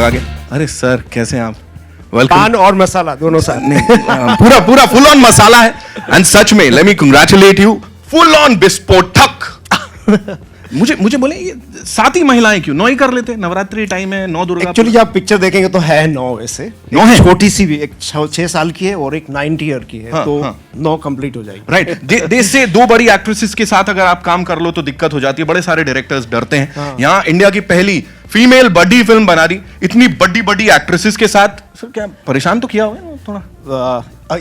आगे अरे सर कैसे हैं आप? वेलकम। पान और मसाला दोनों साथ नहीं पूरा पूरा फुल ऑन मसाला है एंड सच में let me congratulate you full on विस्फोटक। मुझे बोले ये 7 ही महिलाएं क्यों 9 ही कर लेते? नवरात्रि टाइम है 9 दुर्गा। एक्चुअली जब आप पिक्चर देखेंगे तो है 9 वैसे 9 है छोटी सी भी एक 6 साल की है और एक 90 ईयर की है। हाँ, तो हाँ। 9 कंप्लीट हो जाएगी। राइट देश से 2 बड़ी एक्ट्रेसेस के साथ अगर आप काम कर लो तो दिक्कत हो जाती है। बड़े सारे डायरेक्टर्स डरते हैं। हाँ। यहाँ इंडिया की पहली फीमेल बड़ी फिल्म बना दी इतनी बड़ी बड़ी एक्ट्रेसेस के साथ। सर क्या परेशान तो किया हुआ है थोड़ा?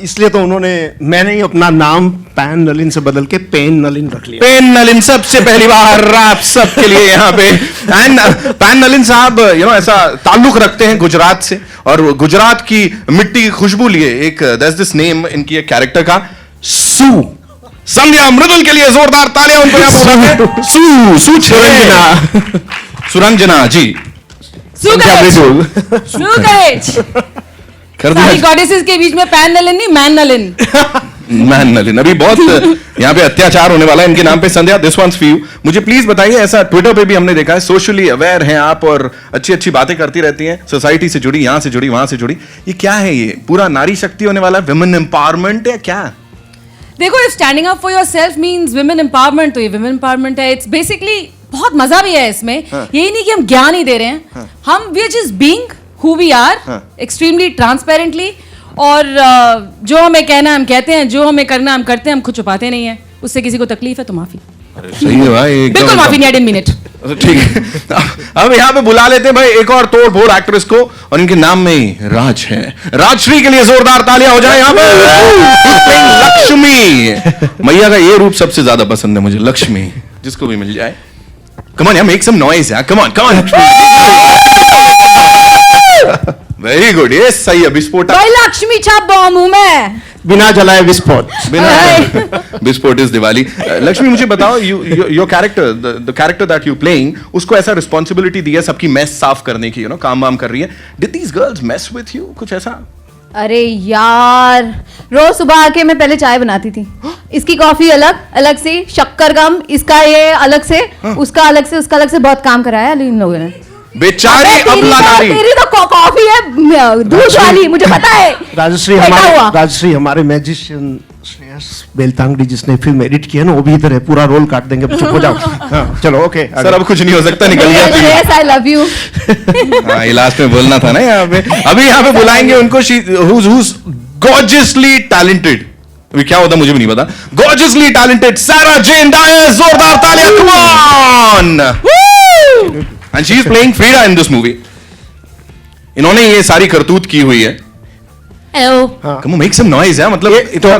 इसलिए तो मैंने ही अपना नाम पैन नलिन से बदल के पेन नलिन रख लिया। पेन नलिन सबसे पहली बार आप सबके लिए यहाँ पे पैन नलिन साहब ऐसा ताल्लुक रखते हैं गुजरात से और गुजरात की मिट्टी की खुशबू लिए एक दिस नेम इनकी एक कैरेक्टर का सू संध्या मृदुल के लिए जोरदार तालियां उनको यहाँ पर सू सुरंजना जी कर सारी गॉडेसेस के बीच में पैन नलिन नहीं मैन नलिन। मैन नलिन अभी बहुत यहाँ पे अत्याचार होने वाला है इनके नाम पे। संध्या दिस वंस फॉर यू। मुझे प्लीज बताइए ऐसा ट्विटर पे भी हमने देखा है सोशली अवेयर हैं आप और अच्छी अच्छी बातें करती रहती हैं सोसाइटी से जुड़ी यहाँ से जुड़ी वहां से जुड़ी। ये क्या है ये पूरा नारी शक्ति होने वाला है विमेन एम्पावरमेंट है क्या? देखो if standing up for yourself means women empowerment तो ये विमेन एम्पावरमेंट है। इट्स बेसिकली बहुत मजा भी है इसमें। यही नहीं कि हम ज्ञान ही दे रहे हैं हम we are just being who we are extremely transparently और जो हमें कहना है हम कहते हैं जो हमें करना हम करते हैं हम खुद छुपाते नहीं है। उससे किसी को तकलीफ है तो माफी। सही है भाई बिल्कुल माफी नहीं। 1 मिनट ठीक है। अब यहाँ पे बुला लेते हैं भाई एक और तोड़ फोड़ एक्ट्रेस को और इनके नाम में ही राज है। राजश्री के लिए जोरदार तालियां हो जाए यहाँ पे। लक्ष्मी मैया का ये रूप सबसे ज्यादा पसंद है मुझे लक्ष्मी जिसको भी मिल जाए। कम ऑन यार मेक सम नॉइज यार कम ऑन। वेरी गुड ये सही है विस्फोट। भाई लक्ष्मी छाप बॉम्ब हूं मैं बिना जलाए विस्फोट। विस्फोट इज दिवाली। लक्ष्मी मुझे बताओ your character the character that you playing उसको ऐसा रिस्पॉन्सिबिलिटी दी है सबकी मेस साफ करने की काम वाम कर रही है। Did these girls mess with you कुछ ऐसा? अरे यार रोज सुबह आके मैं पहले चाय बनाती थी। इसकी कॉफी अलग से शक्कर कम इसका ये अलग से उसका अलग से उसका अलग से बहुत काम कराया इन लोगों ने। बेचारी अबला नारी। तेरी तो कॉफी है दूध वाली मुझे पता है। राजश्री हमारे मैजिशियन श्रेयस बेलतांगड़ी जिसने फिल्म एडिट किया ना वो भी इधर है। पूरा रोल काट देंगे चुप हो जाओ। हाँ, चलो ओके सर अब कुछ नहीं हो सकता निकल गया। Shreyas I love you. हाँ लास्ट में बोलना था ना यहाँ पे। अभी यहाँ पे बुलाएंगे उनको who's gorgeously talented। अभी क्या होता मुझे भी नहीं पता। Gorgeously talented Sarah Jane Dyer जोरदार तालियां come on। And she is playing Frida in this movie। इन्होंने ये सारी करतूत की हुई है। Hello Come on, make some noise यार मतलब इतना।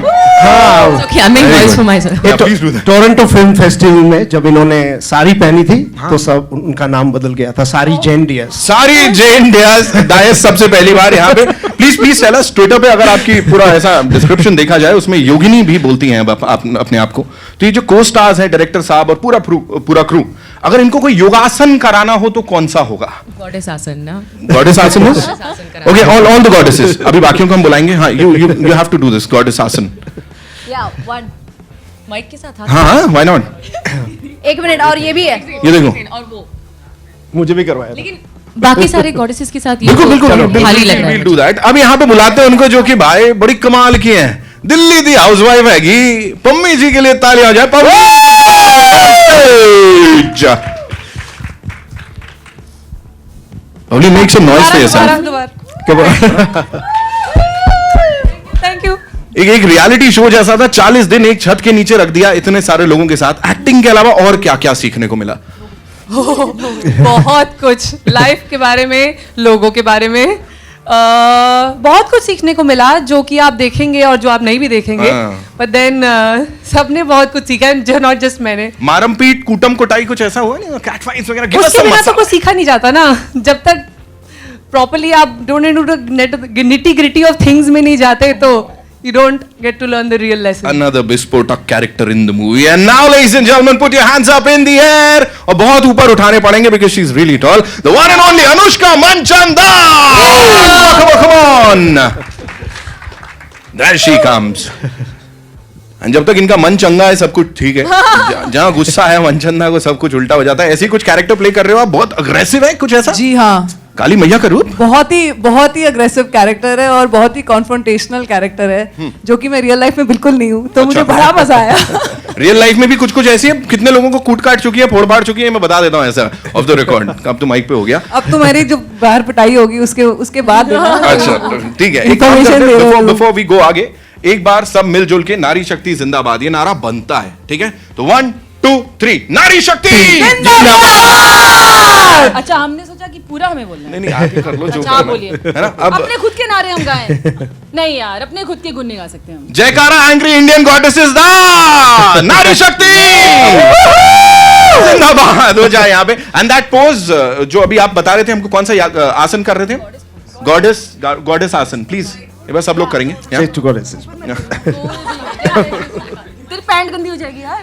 Okay, I'm making noise for myself. Yeah, please do that. Toronto film festival में जब इन्होंने साड़ी पहनी थी तो सब उनका नाम बदल गया था सारी जेन डियर्स। सारी जेन डायस सबसे पहली बार यहाँ पे। प्लीज टेल अस ट्विटर पे अगर आपकी पूरा ऐसा डिस्क्रिप्शन देखा जाए उसमें योगिनी भी बोलती हैं अपने आप को। तो ये जो को स्टार्स हैं डायरेक्टर साहब और पूरा क्रू अगर इनको कोई योगासन कराना हो तो कौन सा होगा? गॉडेस आसन ना। गॉडेस आसन ओके ऑल द गॉडेसेस। अभी बाकियों को हम बुलाएंगे। हाँ you have to do this goddess asana. या वन माइक के साथ हाँ व्हाई नॉट। 1 मिनट और ये भी है ये देखो और वो मुझे भी करवाया लेकिन बाकी सारे गॉडेसेस के साथ ये बिल्कुल खाली लग रहा है। we'll do that। अब यहाँ पे बुलाते हैं उनको जो कि भाई बड़ी कमाल की हैं। दिल्ली दी हाउसवाइफ हैगी पम्मी जी के लिए तालियां हो जाए। Pammi make some noise for yourself. Thank you. एक रियलिटी शो जैसा था 40 दिन एक छत के नीचे रख दिया इतने सारे लोगों के साथ। एक्टिंग के अलावा और क्या क्या सीखने को मिला? बहुत कुछ लाइफ के बारे में लोगों के बारे में बहुत कुछ सीखने को मिला जो कि आप देखेंगे और जो आप नहीं भी देखेंगे। बट देन सबने बहुत कुछ सीखा जो नॉट जस्ट मैंने। मारम पीट कूटम कुटाई कुछ ऐसा हुआ नहीं? कैट फाइट्स वगैरह उसके बिना तो कुछ सीखा नहीं जाता ना जब तक प्रॉपर्ली आप don't nitty gritty of things में नहीं जाते तो you don't get to learn the real lesson. Another Bispotak character in the movie. And now ladies and gentlemen put your hands up in the air. और बहुत ऊपर उठाने पड़ेंगे because she's really tall. The one and only Anushka Manchanda. Come on. There she comes. And जब तक इनका मन चंगा है सब कुछ ठीक है। जहाँ गुस्सा है मनचंदा को सब कुछ उल्टा हो जाता है। ऐसे ही कुछ कैरेक्टर प्ले कर रहे हो आप बहुत अग्रेसिव है कुछ ऐसा? जी हाँ काली मैया का रूप? बहुत ही अग्रेसिव कैरेक्टर है और बहुत ही कॉन्फ्रंटेशनल कैरेक्टर है जो कि मैं रियल लाइफ में बिल्कुल नहीं हूँ, तो मुझे बड़ा मजा आया। रियल लाइफ में भी कुछ कुछ ऐसी है, कितने लोगों को कूट काट चुकी है, फोड़ फाड़ चुकी है, मैं बता देता हूँ ऐसा ऑफ द रिकॉर्ड। अब तो माइक पे हो गया, अब तो मेरी जो बाहर पिटाई होगी उसके बाद देना। अच्छा ठीक है, Information दे रहे हो। बिफोर वी गो आगे, एक बार सब मिलजुल के नारी शक्ति जिंदाबाद ये नारा बनता है, ठीक है? तो 1 2 3 नारी शक्ति जिंदाबाद। अच्छा, हमने सोचा कि पूरा हमें बोलना है। नहीं आप ही कर लो जो अच्छा, आप करना बोलिए। है ना। अब अपने खुद के नारे हम गाएं? नहीं यार, अपने खुद के गुण नहीं गा सकते हम। जयकारा एंग्री इंडियन गॉडेसेस दा नारी शक्ति जिंदाबाद हो जाए यहाँ पे। एंड दैट पोज जो अभी आप बता रहे थे हमको, कौन सा आसन कर रहे थे? गॉडेस आसन। प्लीज एक बार सब लोग करेंगे। Say to goddesses. तेरी पैंट गंदी हो जाएगी यार।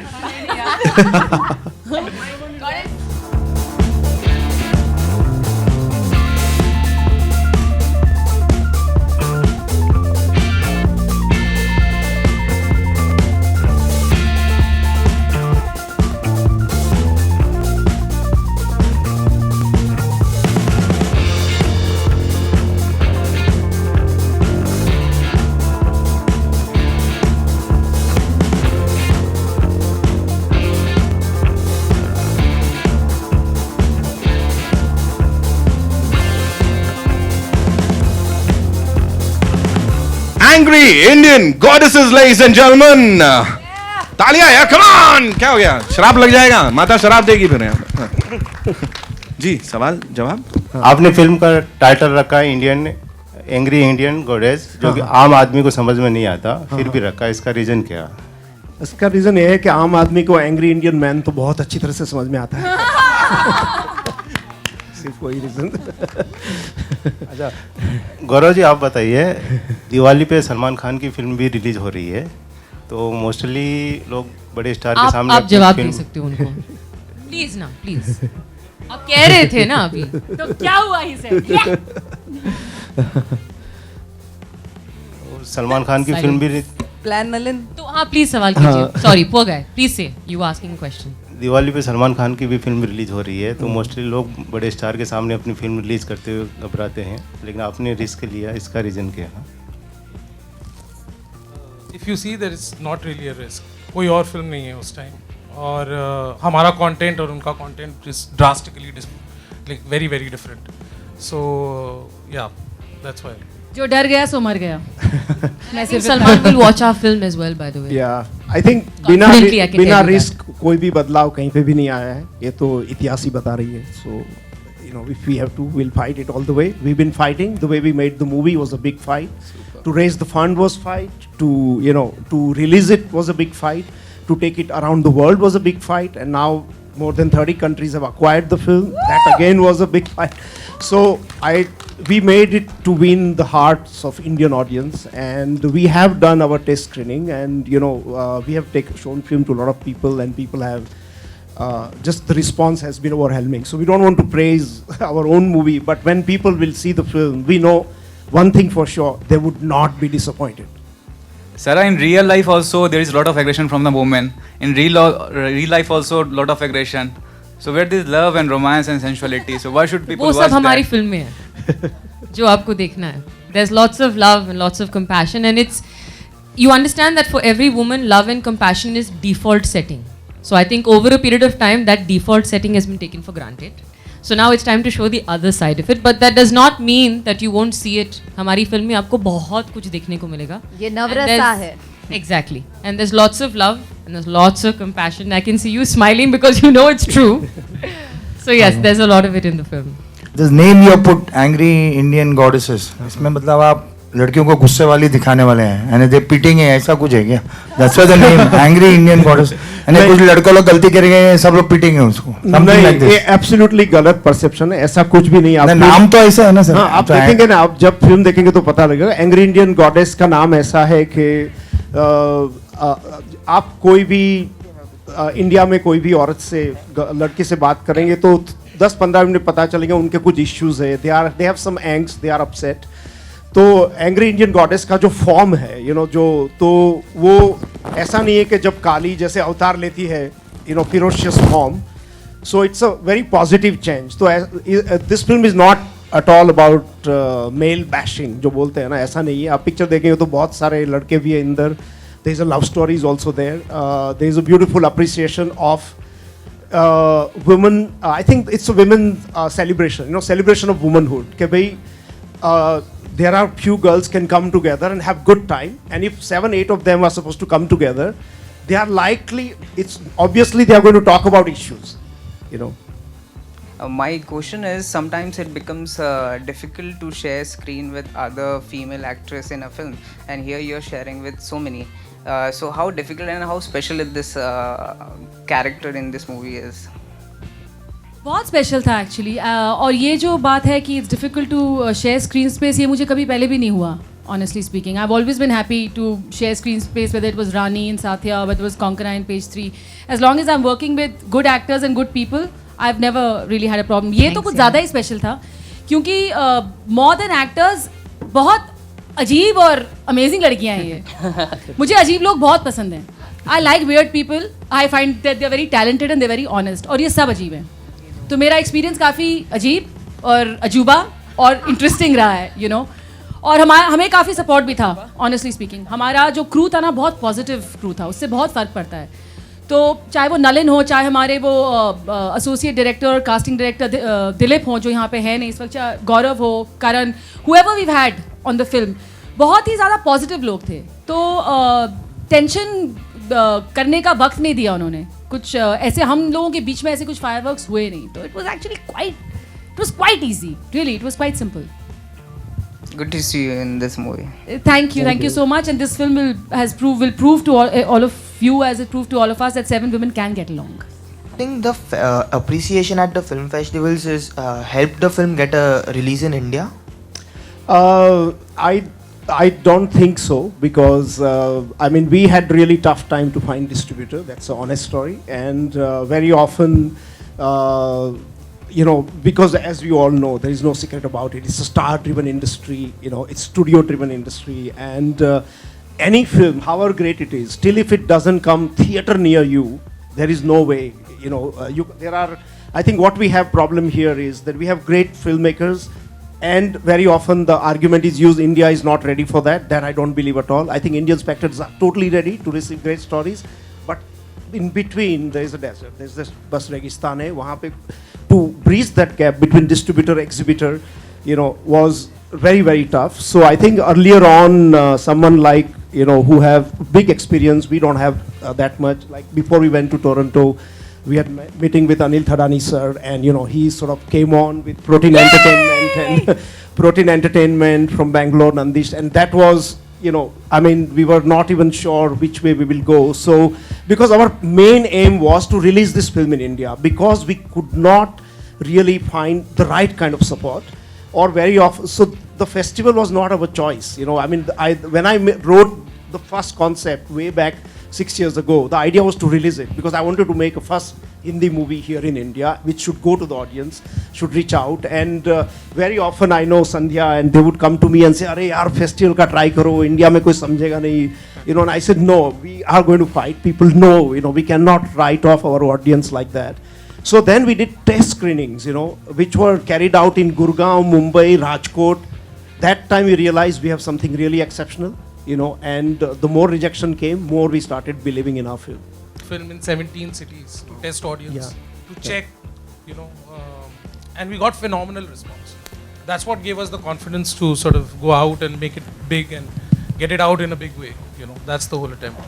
Angry Indian goddesses ladies and gentleman, तालियां यार, कम ऑन। क्या हो गया, शराब लग जाएगा, माता शराब देगी फिर यहाँ पे। जी सवाल जवाब। आपने फिल्म का टाइटल रखा है इंडियन एंग्री इंडियन गॉडेस, जो कि आम आदमी को समझ में नहीं आता, फिर भी रखा है, इसका रीजन क्या? इसका रीजन ये है कि आम आदमी को एंग्री इंडियन मैन तो बहुत अच्छी तरह से समझ में आता है। सिर्फ वही रीजन। अच्छा गौरव जी, आप बताइए, दिवाली पे सलमान खान की फिल्म भी रिलीज हो रही है, तो मोस्टली लोग बड़े स्टार के सामने आप जवाब दे सकते हो उनको, प्लीज ना, प्लीज। आप कह रहे थे ना अभी, तो क्या हुआ ही से? सलमान खान की फिल्म भी प्लान नलिन। तो हाँ प्लीज सवाल कीजिए। सॉरी पुअर गाय, प्लीज से यू आस्किंग क्वेश्चन। दिवाली पे सलमान खान की भी फिल्म रिलीज हो रही है, तो मोस्टली लोग बड़े स्टार के सामने अपनी फिल्म रिलीज करते हुए घबराते हैं, लेकिन आपने रिस्क लिया, इसका रीजन क्या है? If you see there is not really a risk, कोई और फिल्म नहीं है उस टाइम, और हमारा कंटेंट और उनका content is drastically like very very different, so या दैट्स व्हाई। जो डर गया सो मर गया। मैं सिर्फ Salman will watch our film as well, by the way. I think बिना Confidently, I can बिना tell you रिस्क कोई भी बदलाव कहीं पे भी नहीं आया है, ये तो इतिहास ही बता रही है। सो you know, if we have to, we'll fight it all the way. We've been fighting. The way we made the movie was a big fight. To raise the fund was fight. To release it was a big fight. To take it around the world was a big fight. And now more than 30 countries have acquired the film. That again was a big fight. So we made it to win the hearts of Indian audience, and we have done our test screening, and we have shown film to a lot of people, and people have just the response has been overwhelming. So we don't want to praise our own movie, but when people will see the film, we know one thing for sure: they would not be disappointed. Sarah, in real life also there is a lot of aggression from the women. In real life also a lot of aggression. So where there is love and romance and sensuality. So why should people वो watch सब हमारी that? Film में है जो आपको देखना है. There's lots of love and lots of compassion, and you understand that for every woman, love and compassion is default setting. So I think over a period of time, that default setting has been taken for granted. So now it's time to show the other side of it, but that does not mean that you won't see it. हमारी film में आपको बहुत कुछ देखने को मिलेगा. ये नवरसा है. Exactly. And there's lots of love and there's lots of compassion. I can see you smiling because you know it's true. So yes, there's a lot of it in the film. This name you have put, Angry Indian Goddesses, इसमें मतलब आप लड़कियों को गुस्से वाली दिखाने वाले हैं, यानी दे पीटेंगे, ऐसा कुछ है क्या? That's why the name Angry Indian Goddess. यानी कुछ लड़कों लोग गलती करेंगे, सब लोग पीटेंगे उसको. नहीं, ये एब्सोल्युटली गलत परसेप्शन है, ऐसा कुछ भी नहीं. आप नाम तो ऐसा है ना सर. हाँ, आप देखेंगे ना, आप जब फिल्म देखेंगे तो पता लगेगा. एंग्री इंडियन गॉडेस का नाम ऐसा है कि आप कोई भी इंडिया में कोई भी औरत से लड़की से बात करेंगे तो 10-15 मिनट पता चलेंगे उनके कुछ इश्यूज है. They have some angst, they are upset. तो एंग्री इंडियन गॉडेस का जो फॉर्म है, तो वो ऐसा नहीं है कि जब काली जैसे अवतार लेती है, ferocious form. So it's a very positive change. तो this film is not at all about male bashing जो बोलते हैं ना, ऐसा नहीं है. आप पिक्चर देखेंगे तो बहुत सारे लड़के भी हैं Inder. There is a love story is also there. There is a beautiful appreciation of women. I think it's a women celebration. You know, celebration of womanhood. कि भाई there are few girls can come together and have good time. And if 7-8 of them are supposed to come together, they are likely. It's obviously they are going to talk about issues. You know. My question is, sometimes it becomes difficult to share screen with other female actress in a film, and here you're sharing with so many. So how difficult and how special is this character in this movie is? बहुत special था actually. और ये जो बात है कि it's difficult to share screen space, ये मुझे कभी पहले भी नहीं हुआ. Honestly speaking, I've always been happy to share screen space, whether it was Rani in Satya, whether it was Konkona in Page 3. As long as I'm working with good actors and good people, I've never really had a problem. ये तो कुछ ज़्यादा ही special था क्योंकि more than actors बहुत अजीब और amazing लड़कियाँ हैं ये. मुझे अजीब लोग बहुत पसंद हैं. I like weird people. I find that they're very talented and they're very honest. और ये सब अजीब हैं. तो मेरा एक्सपीरियंस काफ़ी अजीब और अजूबा और इंटरेस्टिंग रहा है, you know. और हमें काफ़ी सपोर्ट भी था. ऑनेस्टली स्पीकिंग हमारा जो क्रू था ना, बहुत पॉजिटिव क्रू था. उससे बहुत फ़र्क पड़ता है. तो चाहे वो नलिन हो, चाहे हमारे वो एसोसिएट डायरेक्टर और कास्टिंग डायरेक्टर दिलीप हो जो यहाँ पे है नहीं इस वक्त, चाहे गौरव हो, Karan, whoever we had on the film, बहुत ही ज़्यादा पॉजिटिव लोग थे. तो टेंशन करने का वक्त नहीं दिया उन्होंने. कुछ ऐसे हम लोगों के बीच में ऐसे कुछ फायरवर्क्स हुए नहीं. तो it was quite easy, really it was quite simple. Good to see you in this movie. Thank you so much. And this film will prove to all of you, as it proved to all of us, that 7 women can get along. I think the appreciation at the film festivals is helped the film get a release in India. I don't think so, because I mean, we had really tough time to find distributor. That's an honest story. And very often you know, because as we all know, there is no secret about it. It's a star-driven industry, you know, it's studio-driven industry, and any film, however great it is, still if it doesn't come theater near you, there is no way, you know, I think what we have problem here is that we have great filmmakers, and very often the argument is used, India is not ready for that. That I don't believe at all. I think Indian spectators are totally ready to receive great stories, but in between there is a desert, there's this bus Registan hai, wahan pe to bridge that gap between distributor exhibitor, you know, was very, very tough. So I think earlier on someone like, you know, who have big experience, we don't have that much. Like before we went to Toronto, we had meeting with Anil Thadani sir, and you know, he sort of came on with Protein Entertainment and Protein Entertainment from Bangalore, Nandish, and that was, you know, I mean, we were not even sure which way we will go. So because our main aim was to release this film in India, because we could not really find the right kind of support, or very often, so the festival was not our choice, you know. I mean, when I wrote the first concept way back 6 years ago, the idea was to release it because I wanted to make a first Hindi movie here in India which should go to the audience, should reach out. And very often I know Sandhya and they would come to me and say, "Arey yaar, festival ka try karo, India mein koi samjhega nahi," you know. And I said, no, we are going to fight. People know, you know, we cannot write off our audience like that. So then we did test screenings, you know, which were carried out in Gurgaon, Mumbai, Rajkot. That time we realized we have something really exceptional, you know, and the more rejection came, more we started believing in our film. Film in 17 cities to test audience, to check, you know, and we got phenomenal response. That's what gave us the confidence to sort of go out and make it big and get it out in a big way, you know. That's the whole attempt.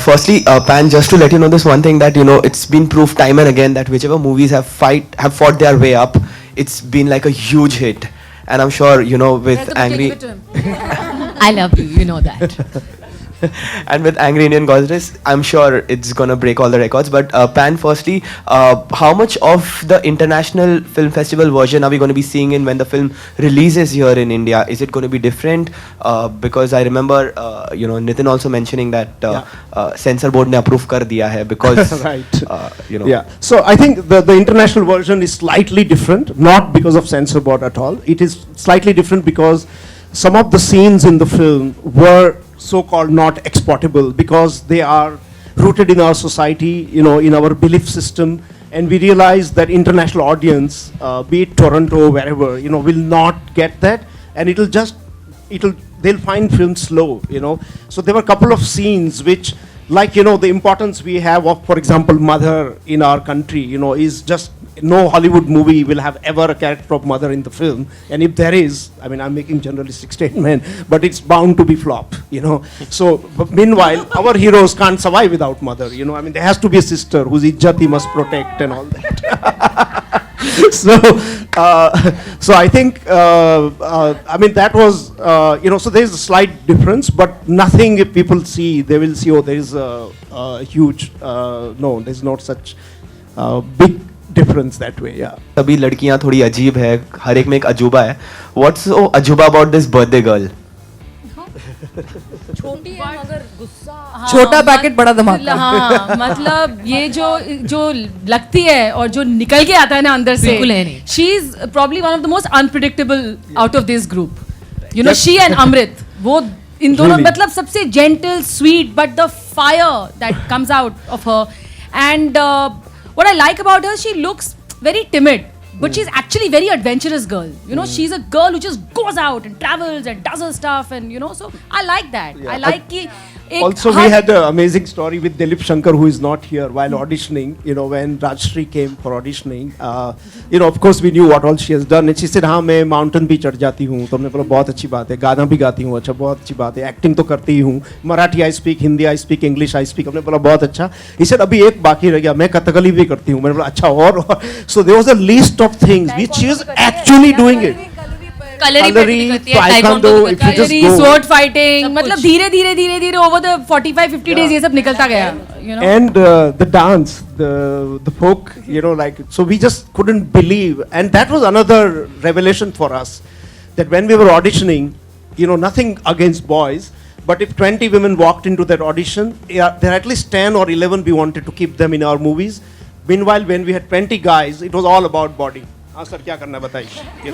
Firstly, Pan, just to let you know this one thing, that you know, it's been proved time and again that whichever movies have fought their way up, it's been like a huge hit. And I'm sure, you know, with Angry I love you, you know that. and with Angry Indian Goddess, I'm sure it's gonna break all the records. But Pan, firstly, how much of the international film festival version are we going to be seeing in when the film releases here in India? Is it going to be different? Because I remember, you know, Nitin also mentioning that censor board ne approve kar diya hai because, right. You know. Yeah. So I think the international version is slightly different, not because of censor board at all. It is slightly different because some of the scenes in the film were so-called not exportable because they are rooted in our society, you know, in our belief system, and we realized that international audience, be it Toronto, wherever, will not get that, and they'll find film slow, So there were a couple of scenes which, like, the importance we have of, for example, mother in our country, is just no Hollywood movie will have ever a character of mother in the film. And if there is, I mean, I'm making generalistic statement, but it's bound to be flop, So, but meanwhile, our heroes can't survive without mother, I mean, there has to be a sister whose ijjat he must protect and all that. So I think, I mean, that was, so there's a slight difference, but nothing if people see, they will see, oh, there is a huge, no, there's not such big difference that way, yeah. सभी लड़कियां थोड़ी अजीब है, हर एक में एक अजूबा है. What's so अजूबा about this birthday girl? छोटी है मगर गुस्सा, छोटा पैकेट बड़ा धमाका. हाँ, मतलब ये जो लगती है और जो निकल के आता है ना अंदर से, बिल्कुल है नहीं. She is probably one of the most unpredictable out of this group, she and Amrit, वो इन दोनों मतलब सबसे gentle sweet, but the fire that comes out of her. And what I like about her, she looks very timid, but she's actually very adventurous girl. She's a girl who just goes out and travels and does her stuff, and so I like that. Yeah. I like ki also we had an amazing story with Dilip Shankar, who is not here, while auditioning, when Rajshri came for auditioning, of course we knew what all she has done, and she said, हाँ मैं mountain भी चढ़ जाती हूँ. तो हमने बोला बहुत अच्छी बात है, गाना भी गाती हूँ, अच्छा बहुत अच्छी बात है, एक्टिंग तो करती ही हूँ, Marathi I speak, Hindi I speak, English I speak. हमने बोला बहुत अच्छा. He said अभी एक बाकी रह गया, मैं कथकली भी करती हूँ. मैंने बोला अच्छा और so there was a list of things which she is actually doing it. Kalari, taekwondo, if you just go. sword fighting, मतलब धीरे over the 45-50 days ये सब निकलता गया, And the dance, the folk, like, so we just couldn't believe, and that was another revelation for us, that when we were auditioning, nothing against boys, but if 20 women walked into that audition, there are at least 10 or 11 we wanted to keep them in our movies. Meanwhile, when we had 20 guys, it was all about body. हाँ sir क्या करना बताइए,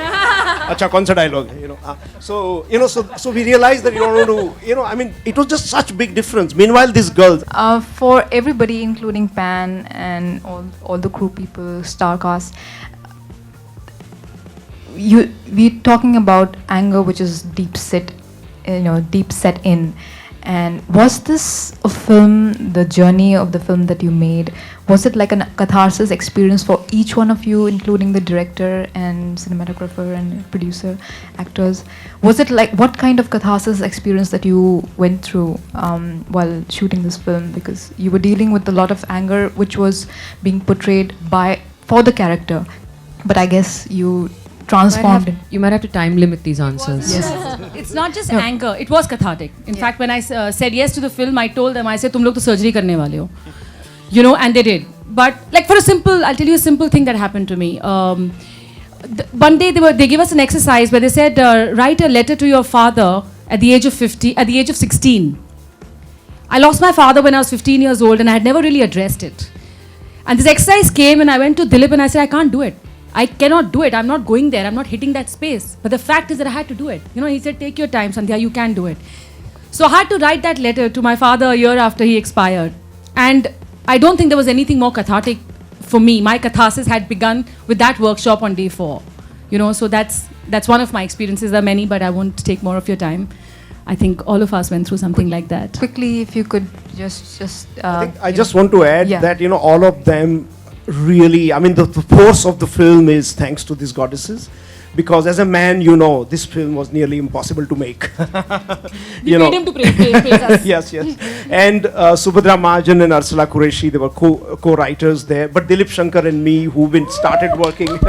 अच्छा कौन सा dialogue है, so we realized that I mean, it was just such big difference. Meanwhile, these girls, for everybody, including Pan and all the crew people, star cast, we're talking about anger which is deep set in. And was this a film, the journey of the film that you made, was it like a catharsis experience for each one of you, including the director and cinematographer and producer, actors? Was it like, what kind of catharsis experience that you went through while shooting this film? Because you were dealing with a lot of anger which was being portrayed for the character, but I guess you transformed it. You might have to time limit these answers. Yes. It's not just anger, it was cathartic. In fact, when I said yes to the film, I told them, I said, तुम लोग तो surgery करने वाले हो, and they did. But like I'll tell you a simple thing that happened to me. One day they gave us an exercise where they said, write a letter to your father at the age of 16. I lost my father when I was 15 years old, and I had never really addressed it. And this exercise came, and I went to Dilip and I said, I can't do it. I cannot do it. I'm not going there. I'm not hitting that space. But the fact is that I had to do it. He said, take your time, Sandhya, you can do it. So I had to write that letter to my father a year after he expired. And I don't think there was anything more cathartic for me. My catharsis had begun with that workshop on day 4. So that's one of my experiences. There are many, but I won't take more of your time. I think all of us went through something like that. Quickly, if you could just I just want to add that, all of them really, I mean, the force of the film is thanks to these goddesses, because as a man, this film was nearly impossible to make. We paid him to praise us. Yes. And Subhadra Mahajan and Ursula Qureshi, they were co-writers there. But Dilip Shankar and me, who started working,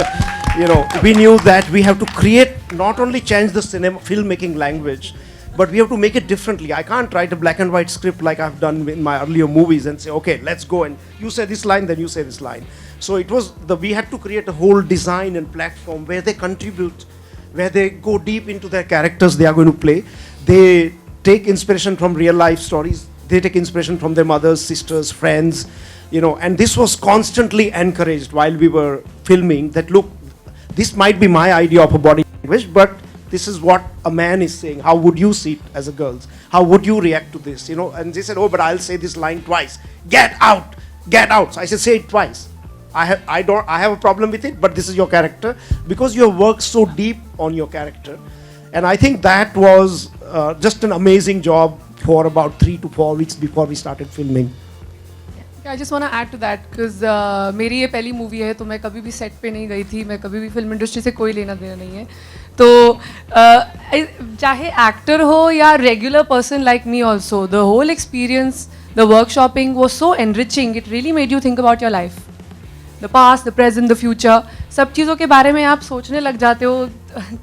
we knew that we have to create, not only change the filmmaking language, but we have to make it differently. I can't write a black and white script like I've done in my earlier movies and say, okay, let's go and you say this line, then you say this line. So we had to create a whole design and platform where they contribute, where they go deep into their characters they are going to play. They take inspiration from real life stories. They take inspiration from their mothers, sisters, friends, and this was constantly encouraged while we were filming, that look, this might be my idea of a body language, but this is what a man is saying. How would you see it as a girl? How would you react to this? And they said, oh, but I'll say this line twice. Get out, get out. So I said, say it twice. I have a problem with it, but this is your character, because you have worked so deep on your character. And I think that was just an amazing job for about 3 to 4 weeks before we started filming. I just want to add to that because मेरी ये पहली movie है, तो मैं कभी भी set पे नहीं गई थी, मैं कभी भी फिल्म इंडस्ट्री से कोई लेना देना नहीं है. तो चाहे एक्टर हो या regular person like me also, the whole experience, the workshopping was so enriching. It really made you think about your life, the past, the present, the future. सब चीज़ों के बारे में आप सोचने लग जाते हो,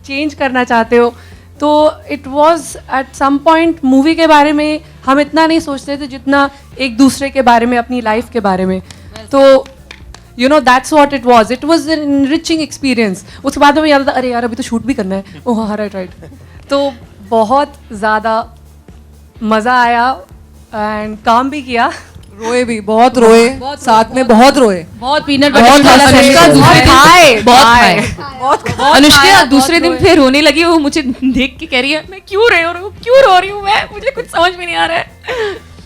चेंज करना चाहते हो. तो it was at some point movie के बारे में हम इतना नहीं सोचते थे जितना एक दूसरे के बारे में, अपनी लाइफ के बारे में. तो you know that's what it was. It was an enriching experience. उसके बाद हमें याद आता, अरे यार अभी तो शूट भी करना है. ओह हाँ राइट राइट. तो बहुत ज़्यादा मज़ा आया एंड काम भी किया. रोए भी, बहुत रोए, साथ में बहुत रोए, बहुत पीनट बहुत खाए, अनुष्का दूसरे दिन फिर रोने लगी. वो मुझे देख के कह रही है मैं क्यों रो रही हूँ मैं, मुझे कुछ समझ में नहीं आ रहा है.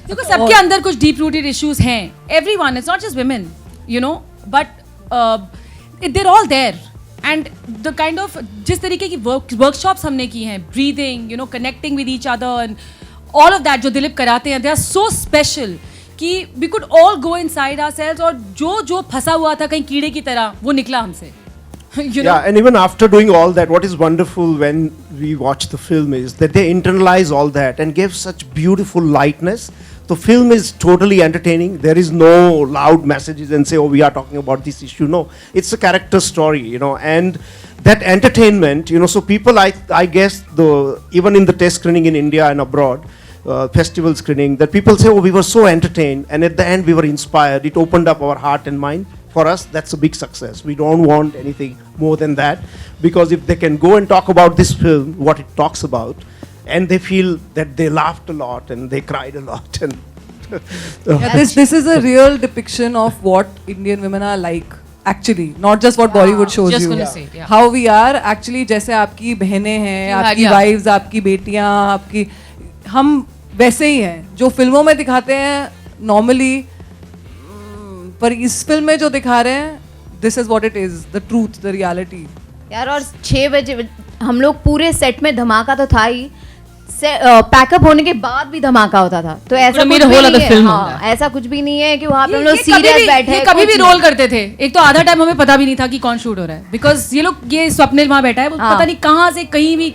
देखो सबके अंदर कुछ डीप रूटेड इश्यूज हैं. Everyone, it's not just women, you know, but they're all there. And the kind of जिस तरीके की वर्कशॉप्स हमने की हैं, breathing, you know, connecting with each other and all of that जो दिलीप कराते हैं, दे आर सो स्पेशल कि we could all go inside ourselves. और जो फंसा हुआ था कहीं कीड़े की तरह, वो निकला हमसे. Yeah, and even after doing all that, what is wonderful when we watch the film is that they internalize all that and give such beautiful lightness. The film is totally entertaining. There is no loud messages and say, oh, we are talking about this issue. No, it's a character story, you know, and that entertainment, you know, so people, I guess, even in the test screening in India and abroad, festival screening, that people say, oh, we were so entertained, and at the end we were inspired. It opened up our heart and mind. For us, that's a big success. We don't want anything more than that, because if they can go and talk about this film, what it talks about, and they feel that they laughed a lot and they cried a lot, and this is a real depiction of what Indian women are like. Actually, not just what Bollywood shows just you. gonna say, yeah. How we are actually. जैसे आपकी बहनें हैं, आपकी wives, आपकी बेटियां, आपकी, हम वैसे ही हैं जो फिल्मों में दिखाते हैं normally. पर इस फिल्म में जो दिखा रहे हैं, this is what it is, the truth, the reality. यार, और 6 बजे हम लोग पूरे सेट में धमाका तो था ही, पैकअप होने के बाद भी धमाका होता था. तो ऐसा कुछ भी नहीं है. हाँ, ऐसा कुछ भी नहीं है कि वहाँ पे हम लोग सीरियस बैठे हैं. कभी भी रोल करते थे. एक तो आधा टाइम हमें पता भी नहीं था कि कौन शूट हो रहा है, बिकॉज ये स्वप्निल वहाँ बैठा है, पता नहीं कहाँ से कहीं भी.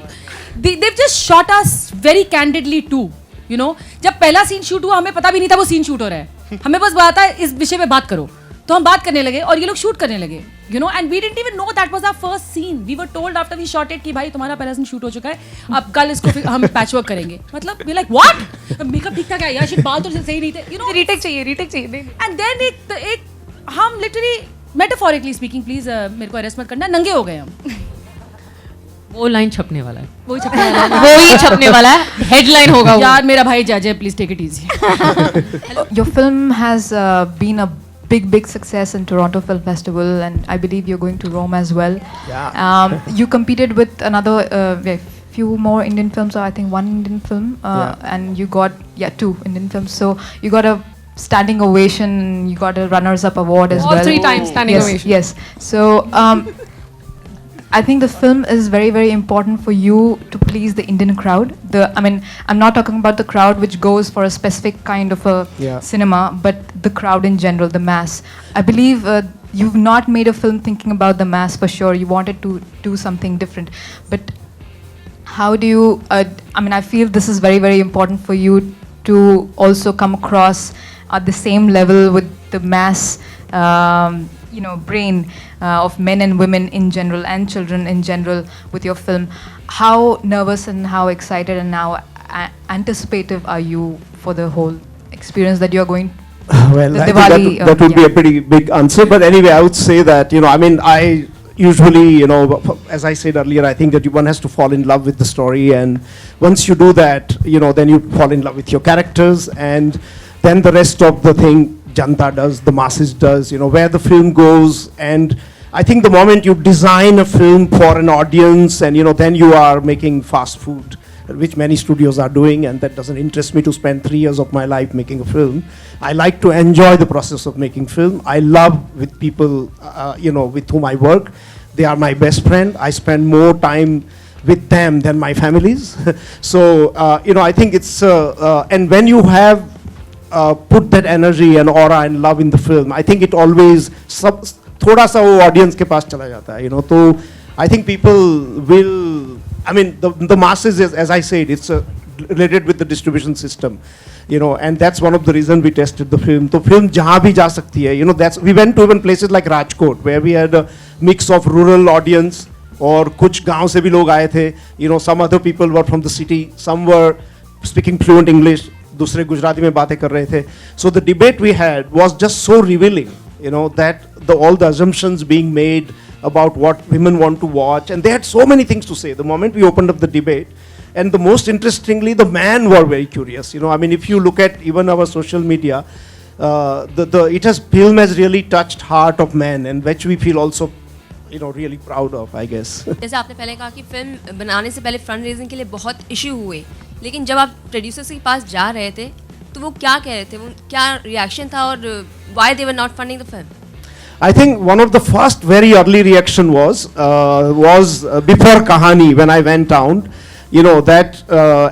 They've just shot us very candidly too, you know. जब पहला सीन शूट हुआ, हमें पता भी नहीं था वो सीन शूट हो रहा है. हमें बस बात है इस विषय पे बात करो, तो हम बात करने लगे और ये लोग शूट करने लगे, you know. And we didn't even know that was our first scene. We were told after we shot it कि भाई तुम्हारा पहला सीन शूट हो चुका है, अब कल इसको हम पैच वर्क करेंगे. मतलब we like what? मेकअप ठीक था क्या यार, शिट बाल तो सही नहीं थे, you know. रीटेक चाहिए. And then एक हम literally metaphorically speaking, please मेरे को अरेस्ट मत करना, नंगे हो गए हम. वो लाइन छपने वाला है, वो ही छपने वाला है, हेडलाइन होगा वो. यार मेरा भाई जज है, please take it easy. Your film has been a big success in Toronto Film Festival, and I believe you're going to Rome as well. Yeah. You competed with another few more Indian films, or I think one Indian film, and you got 2 Indian films. So you got a standing ovation, you got a runners-up award as well. All 3 times standing ovation. Yes. So I think the film is very important for you to please the Indian crowd. I'm not talking about the crowd which goes for a specific kind of a cinema, but the crowd in general, the mass. I believe you've not made a film thinking about the mass for sure. You wanted to do something different. But how do you, I feel this is very important for you to also come across at the same level with the mass brain of men and women in general and children in general with your film. How nervous and how excited and how anticipative are you for the whole experience that you're going? Well, that would be a pretty big answer. But anyway, I would say that, I usually, as I said earlier, I think that one has to fall in love with the story, and once you do that, then you fall in love with your characters, and then the rest of the thing Janta does, the masses does, where the film goes. And I think the moment you design a film for an audience, and then you are making fast food which many studios are doing, and that doesn't interest me to spend 3 years of my life making a film. I like to enjoy the process of making film. I love with people, with whom I work. They are my best friend. I spend more time with them than my families. So, I think it's, and when you have put that energy and aura and love in the film, I think it always, thoda sa wo audience ke paas chala jata hai, So, I think people will, the masses, as I said, it's related with the distribution system, and that's one of the reasons we tested the film. So film jahan bhi ja sakti hai, we went to even places like Rajkot, where we had a mix of rural audience, और कुछ गांव से भी लोग आए थे, some other people were from the city, some were speaking fluent English, दूसरे गुजराती में बातें कर रहे थे. So the debate we had was just so revealing, that all the assumptions being made about what women want to watch, and they had so many things to say the moment we opened up the debate. And the most interestingly, the men were very curious. If you look at even our social media, film has really touched heart of men, and which we feel also really proud of, I guess. जैसे आपने पहले कहा कि film बनाने से पहले fund raising के लिए बहुत इशू हुए, लेकिन जब आप प्रोड्यूसर्स के पास जा रहे थे तो वो क्या कह रहे थे, वो क्या रिएक्शन था, और why they were not funding the film? I think one of the first very early reaction was before Kahani, when I went down, that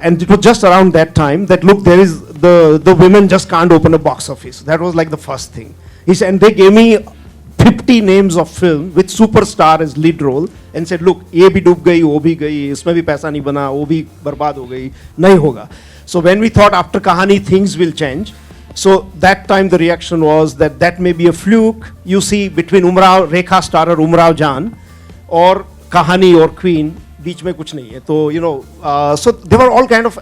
and it was just around that time that look, there is the women just can't open a box office. That was like the first thing. And they gave me 50 names of film with superstar as lead role and said, look, ये भी डूब गई, वो भी गई, इसमें भी पैसा नहीं बना, वो भी बर्बाद हो गई, नहीं होगा. So when we thought after Kahani things will change, so that time the reaction was that may be a fluke. You see between Umrao, Rekha starrer Umrao Jan, or Kahani or Queen, बीच में कुछ नहीं है. तो so there were all kind of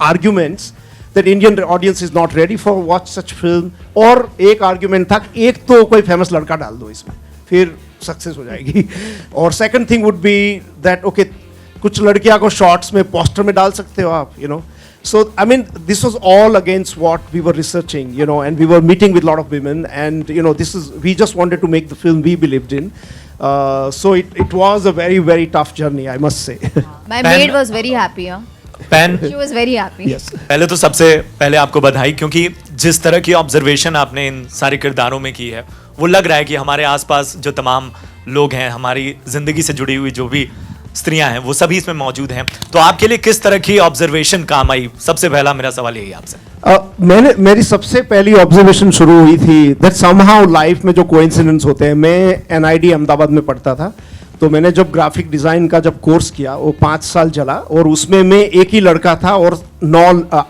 arguments that Indian audience is not ready for watch such film. और एक argument था, एक तो कोई famous लड़का डाल दो इसमें, फिर success हो जाएगी. और second thing would be that okay, कुछ लड़कियां को shorts में poster में डाल सकते हो आप, So this was all against what we were researching, and we were meeting with a lot of women, and we just wanted to make the film we believed in. So it was a very, very tough journey, I must say. My maid was very happy. Pan She was very happy. Yes. पहले तो सबसे पहले आपको बधाई, क्योंकि जिस तरह की ऑब्जर्वेशन आपने इन सारे किरदारों में की है, वो लग रहा है कि हमारे आसपास जो तमाम लोग हैं, हमारी जिंदगी से जुड़ी हुई जो भी स्त्रियां हैं, वो सभी इसमें मौजूद हैं. तो आपके लिए किस तरह की ऑब्जर्वेशन काम आई? सबसे पहला मेरा सवाल यही आपसे. मेरी सबसे पहली ऑब्जर्वेशन शुरू हुई थी दैट समहाउ लाइफ में जो कोइंसिडेंस होते हैं. मैं एनआईडी अहमदाबाद में पढ़ता था, तो मैंने जब ग्राफिक डिज़ाइन का जब कोर्स किया वो 5 साल चला, और उसमें मैं एक ही लड़का था और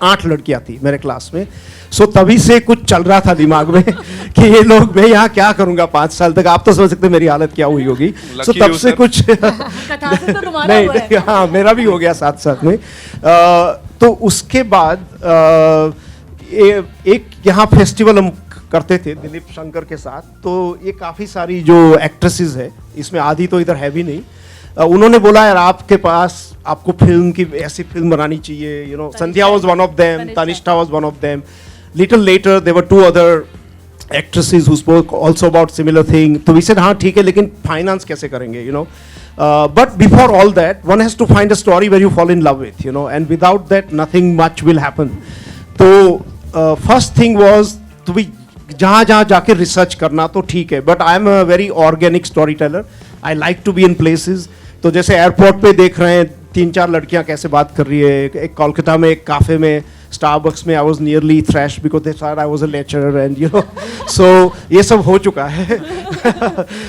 8 लड़कियां थी मेरे क्लास में. सो तभी से कुछ चल रहा था दिमाग में कि ये लोग, मैं यहाँ क्या करूँगा 5 साल तक. आप तो समझ सकते मेरी हालत क्या हुई होगी. सो तब से कुछ नहीं, हाँ मेरा भी हो गया साथ साथ में. तो उसके बाद एक यहाँ फेस्टिवल हम करते थे दिलीप शंकर के साथ. तो ये काफ़ी सारी जो एक्ट्रेसेस है, इसमें आधी तो इधर है भी नहीं, उन्होंने बोला यार आपके पास आपको फिल्म की ऐसी फिल्म बनानी चाहिए. Sandhya was one of them, Tanishtha was one of them. Little later there were 2 other actresses who spoke also about similar thing. तो वी सेड हाँ ठीक है, लेकिन फाइनेंस कैसे करेंगे, but before all that one has to find a story where you fall in love with, and without that nothing much will happen. तो first thing was to be जहाँ जहाँ जाके रिसर्च करना तो ठीक है, but I am a very organic storyteller. I like to be in places. तो जैसे एयरपोर्ट पे देख रहे हैं 3-4 लड़कियाँ कैसे बात कर रही है. एक कोलकाता में एक काफ़े में स्टारबक्स में I was nearly trash because they thought I was a lecturer and so ये सब हो चुका है.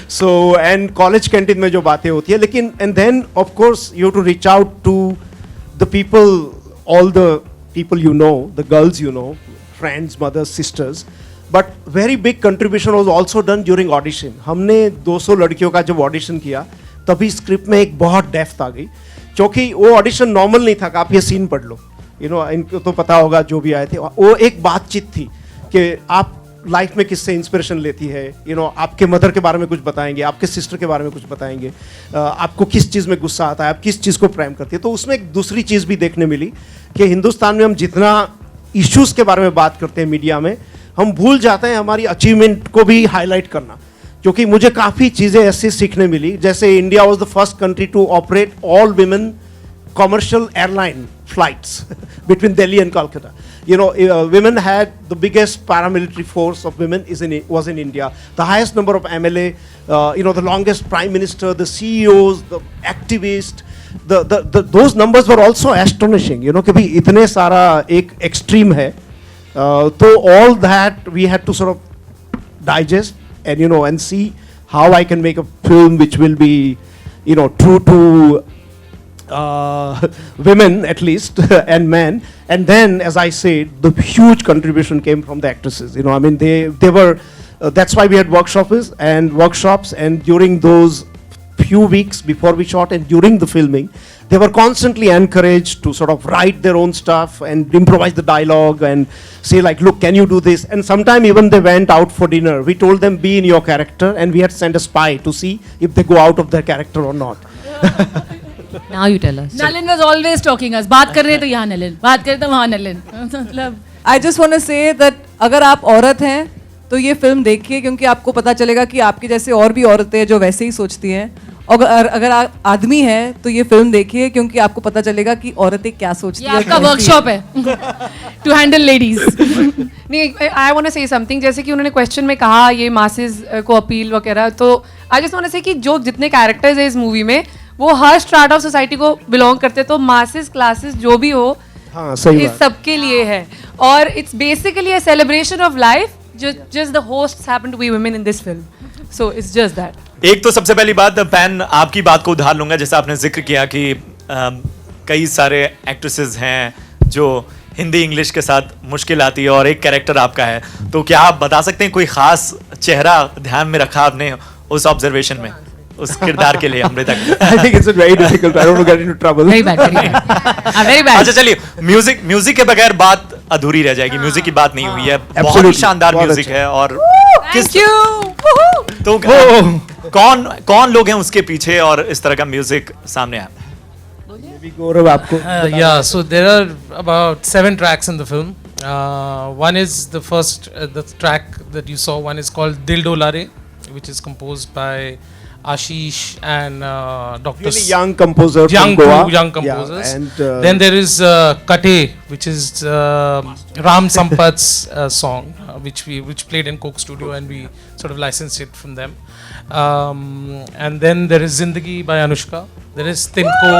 सो एंड कॉलेज कैंटीन में जो बातें होती है, लेकिन and then of course you to reach out to the people, all the people the girls friends, mothers, sisters. But very big contribution was also done during audition. हमने 200 लड़कियों का जब ऑडिशन किया तभी स्क्रिप्ट में एक बहुत डेप्थ आ गई, क्योंकि वो ऑडिशन नॉर्मल नहीं था कि आप ये सीन पढ़ लो. इनको तो पता होगा जो भी आए थे. वो एक बातचीत थी कि आप लाइफ में किससे इंस्पिरेशन लेती है, आपके मदर के बारे में कुछ बताएंगे, आपके सिस्टर के बारे में कुछ बताएंगे, आपको किस चीज़ में गुस्सा आता है, आप किस चीज़ को प्रेम करती है. तो उसमें एक दूसरी चीज़ भी देखने मिली कि हिंदुस्तान में हम जितना इश्यूज़ के बारे में बात करते हैं मीडिया में, हम भूल जाते हैं हमारी अचीवमेंट को भी हाईलाइट करना. क्योंकि मुझे काफ़ी चीज़ें ऐसी सीखने मिली, जैसे India was the first country to operate all women commercial airline flights between Delhi and Calcutta. Women had the biggest paramilitary force of women was in India. The highest number of MLA, the longest prime minister, the CEOs, the activists, those numbers were also astonishing. कि भी इतने सारा एक extreme है. So all that we had to sort of digest and see how I can make a film which will be true to women at least and men. And then, as I said, the huge contribution came from the actresses. They were that's why we had workshops, and during those few weeks before we shot and during the filming, they were constantly encouraged to sort of write their own stuff and improvise the dialogue and say like, look, can you do this? And sometime even they went out for dinner. We told them, be in your character, and we had sent a spy to see if they go out of their character or not. Now you tell us. Nalin was always talking us. बात कर रहे तो यहाँ Nalin, बात कर रहे तो वहाँ Nalin. मतलब I just want to say that अगर आप औरत हैं तो ये फिल्म देखिए, क्योंकि आपको पता चलेगा कि आपकी जैसे और भी औरतें हैं जो वैसे ही सोचती हैं. और अगर आप आदमी हैं तो ये फिल्म देखिए, क्योंकि आपको पता चलेगा कि औरतें क्या सोचती हैं. ये आपका वर्कशॉप है टू हैंडल लेडीज. नहीं, I want to say something. जैसे कि उन्होंने क्वेश्चन में कहा ये मासेस को अपील वगैरह, तो आई जस्ट वांट टू से कि जो जितने कैरेक्टर्स है इस मूवी में वो हर स्ट्राट ऑफ सोसाइटी को बिलोंग करते, तो मासेस क्लासेस जो भी हो, इस सबके लिए है. और it's basically a celebration of life. Just the hosts happen to be women in this film, so it's just that. एक तो सबसे पहली बात, पैन आपकी बात को उधार लूंगा. जैसे आपने जिक्र किया कि कई सारे एक्ट्रेसेस हैं जो हिंदी इंग्लिश के साथ मुश्किल आती है और एक कैरेक्टर आपका है, तो क्या आप बता सकते हैं कोई खास चेहरा ध्यान में रखा आपने उस ऑब्जर्वेशन में, उस किरदार के लिए Amrita? I think it's very difficult. I don't want to get into trouble. Very bad. Very bad. अच्छा चलिए, म्यूजिक के बगैर बात अधूरी रह जाएगी. म्यूजिक की बात नहीं हुई है. बहुत ही शानदार म्यूजिक है. और Thank you. तो कौन लोग हैं उसके पीछे और इस तरह का म्यूजिक सामने आया? गौरव आपको. Yeah, so there are about 7 tracks in the film. One is the track that you saw. One is called Dil Dolare, which is composed by Ashish and Dr. Really young composer young from Goa. Young composers. Yeah, and then there is Kate, which is Ram Sampat's song, which played in Coke Studio, and we sort of licensed it from them. And then there is Zindagi by Anushka. There is Tinko,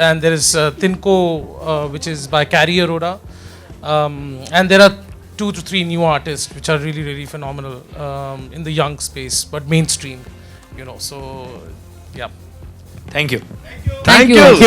and there is Tinko, which is by Carrie Aroda. And there are 2 to 3 new artists which are really, really phenomenal in the young space, but mainstream, so yeah. Thank you. Thank you guys.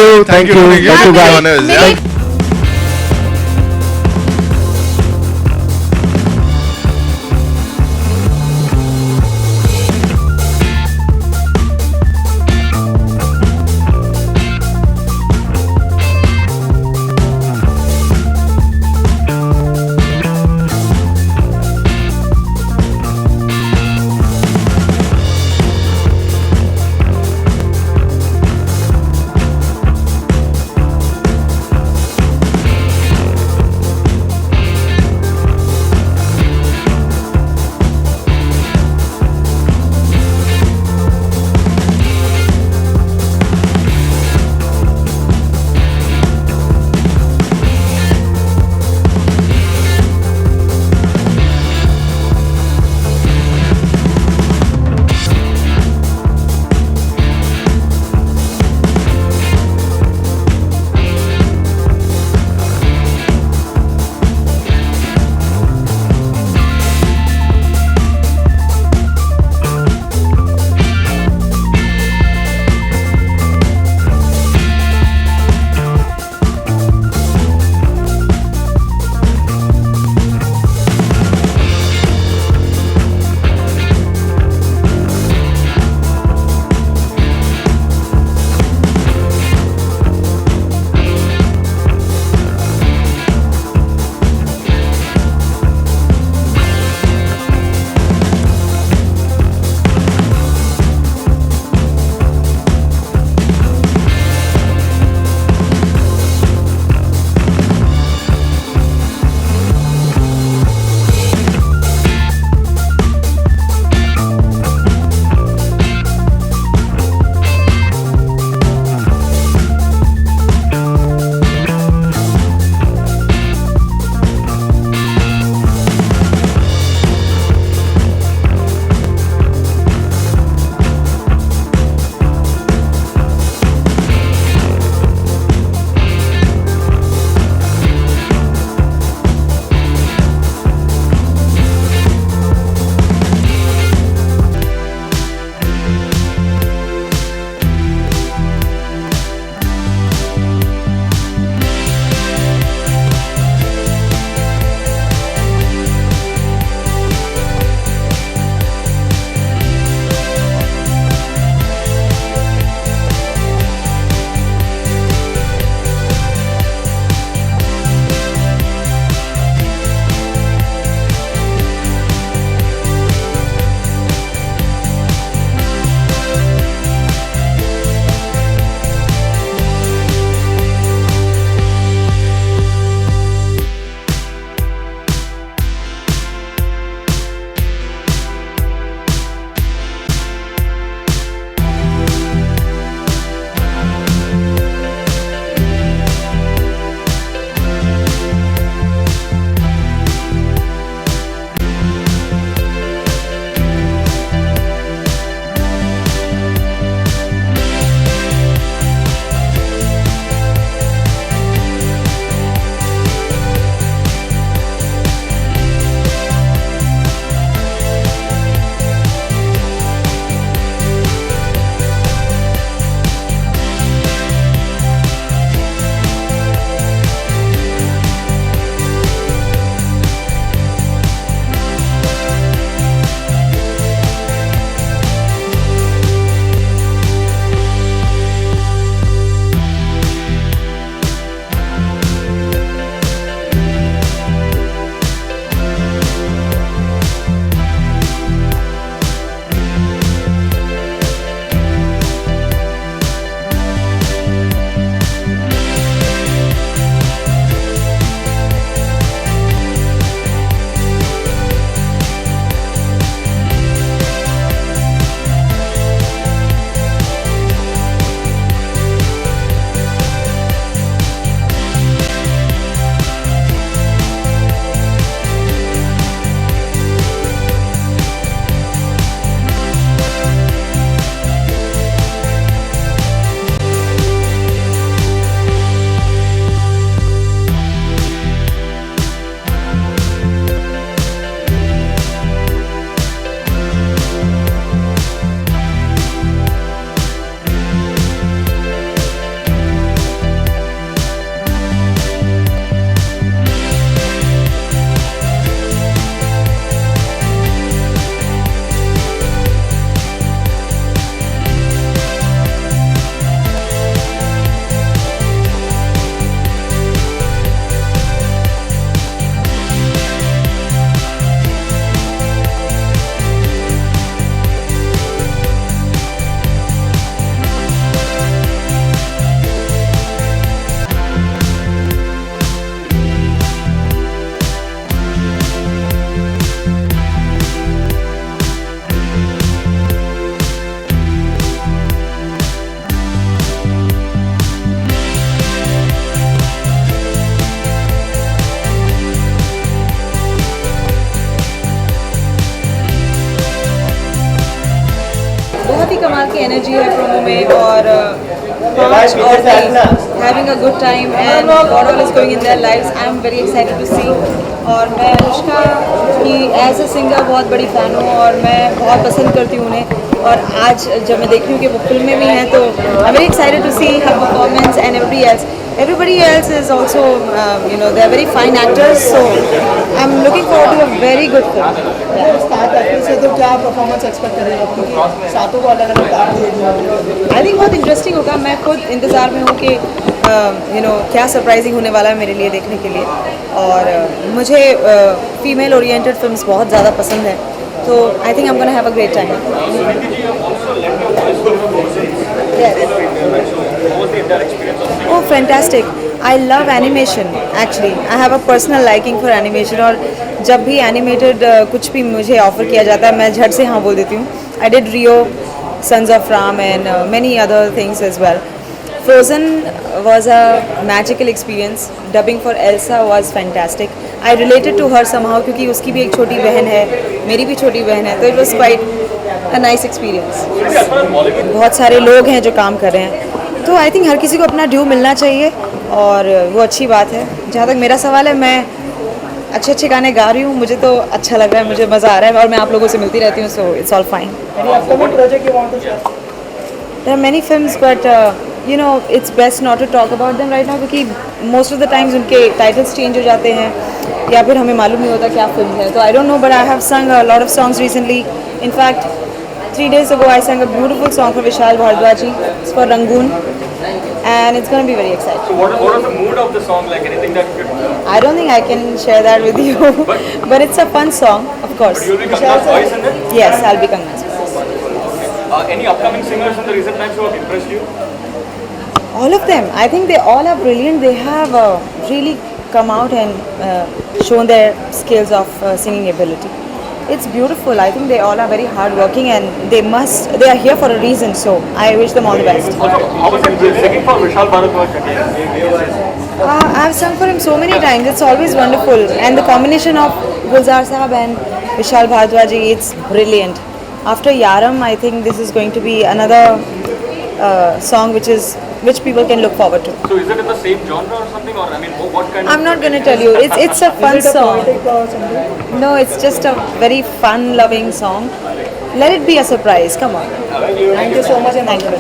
Energy है promo में और पांच और having a good time and what all is going in their lives I am very excited to see और मैं अनुष्का की as a singer बहुत बड़ी फ़ैन हूँ और मैं बहुत पसंद करती हूँ उन्हें और आज जब मैं देख रही हूँ कि वो फिल्में भी हैं तो I am very excited to see her performance and everybody else is also they are very fine actors so I'm looking forward to a very good film से तो क्या परफॉर्मेंस एक्सपेक्ट करेंगे क्योंकि सातों को अलग अलग पार्ट दिए गए आई थिंक बहुत इंटरेस्टिंग होगा मैं खुद इंतज़ार में हूँ कि क्या सरप्राइजिंग होने वाला है मेरे लिए देखने के लिए और मुझे फीमेल ओरिएंटेड फिल्म्स बहुत ज़्यादा पसंद है तो I think I am gonna have a great time Oh, fantastic! I love animation. Actually, I have a personal liking for animation. और जब भी animated कुछ भी मुझे offer किया जाता है, मैं झट से हाँ बोल देती हूँ. I did Rio, Sons of Ram, and many other things as well. Frozen was a magical experience. Dubbing for Elsa was fantastic. I related to her somehow क्योंकि उसकी भी एक छोटी बहन है, मेरी भी छोटी बहन है, तो it was quite a nice experience. बहुत सारे लोग हैं जो काम कर रहे हैं. तो आई थिंक हर किसी को अपना ड्यू मिलना चाहिए और वो अच्छी बात है जहाँ तक मेरा सवाल है मैं अच्छे अच्छे गाने गा रही हूँ मुझे तो अच्छा लग रहा है मुझे मज़ा आ रहा है और मैं आप लोगों से मिलती रहती हूँ so it's all fine there are many films but it's best not to talk about them right now क्योंकि मोस्ट ऑफ द टाइम्स उनके टाइटल्स चेंज हो जाते हैं या फिर हमें मालूम नहीं होता क्या फिल्म है तो I don't know but I have संग a lot of songs recently in fact 3 days ago I sang a beautiful song for Vishal Bhardwaj. It's for Rangoon and it's going to be very exciting. So what was the mood of the song like? Anything that you could... I don't think I can share that with you but it's a fun song of course. But you'll be Kangna's voice in it? Yes, I'll be Kangna's voice. Any upcoming singers in the recent times who have impressed you? All of them. I think they all are brilliant. They have really come out and shown their skills of singing ability. It's beautiful. I think they all are very hardworking and they are here for a reason. So I wish them all the best. Also, how was it singing for Vishal Bhardwaj again? I've sung for him so many times. It's always wonderful. And the combination of Gulzar Sahab and Vishal Bhardwaj, it's brilliant. After Yaram, I think this is going to be another song which people can look forward to. So is it in the same genre or something, or I mean, what kind of... I'm not going to tell you. It's a fun song. No, it's just a very fun-loving song. Let it be a surprise. Come on. Thank you so much and thank you.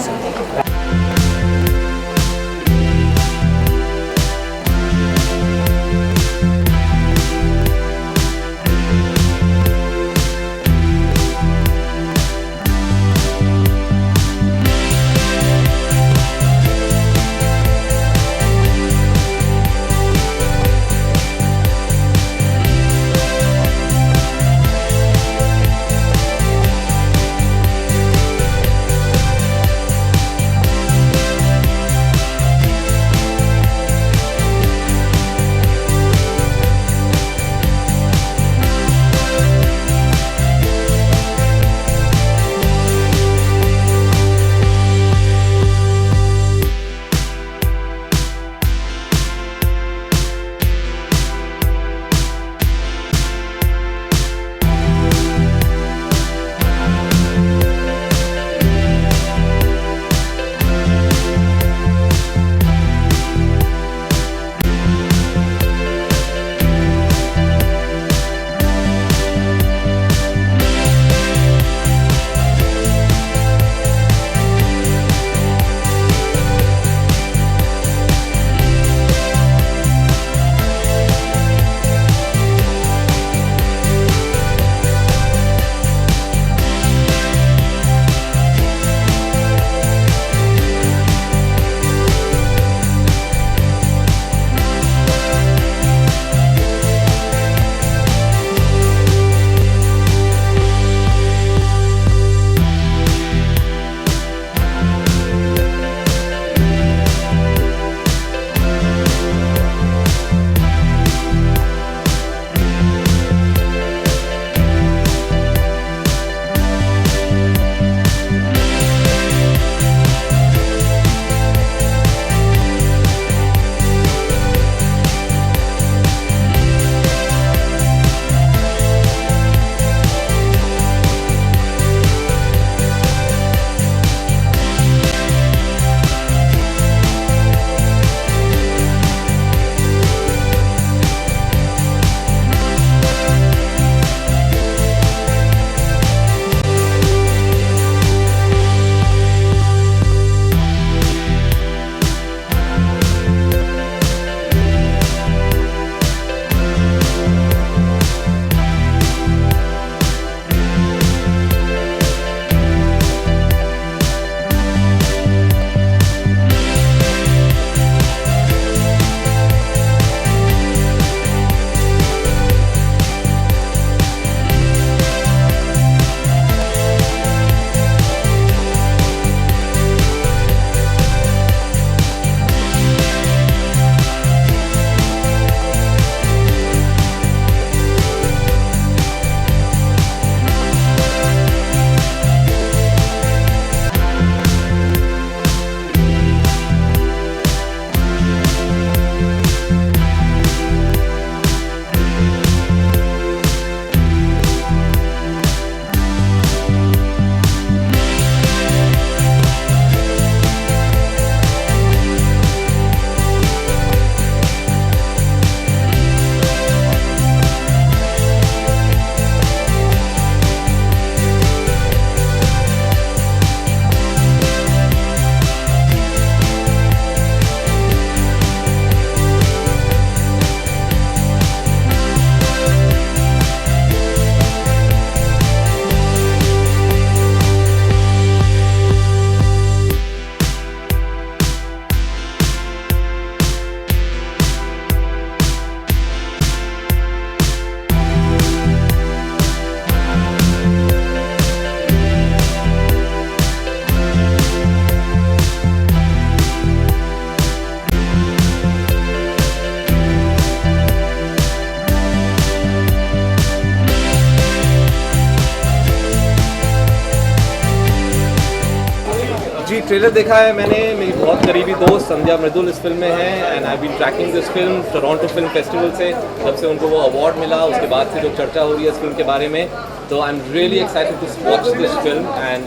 Trailer देखा है मैंने, मेरी बहुत करीबी दोस्त संध्या मृदुल इस film में है and I been tracking this film Toronto film festival से, जब से उनको वो अवार्ड मिला उसके बाद से जो चर्चा हो रही है इस फिल्म के बारे में, तो I am really excited to watch this film and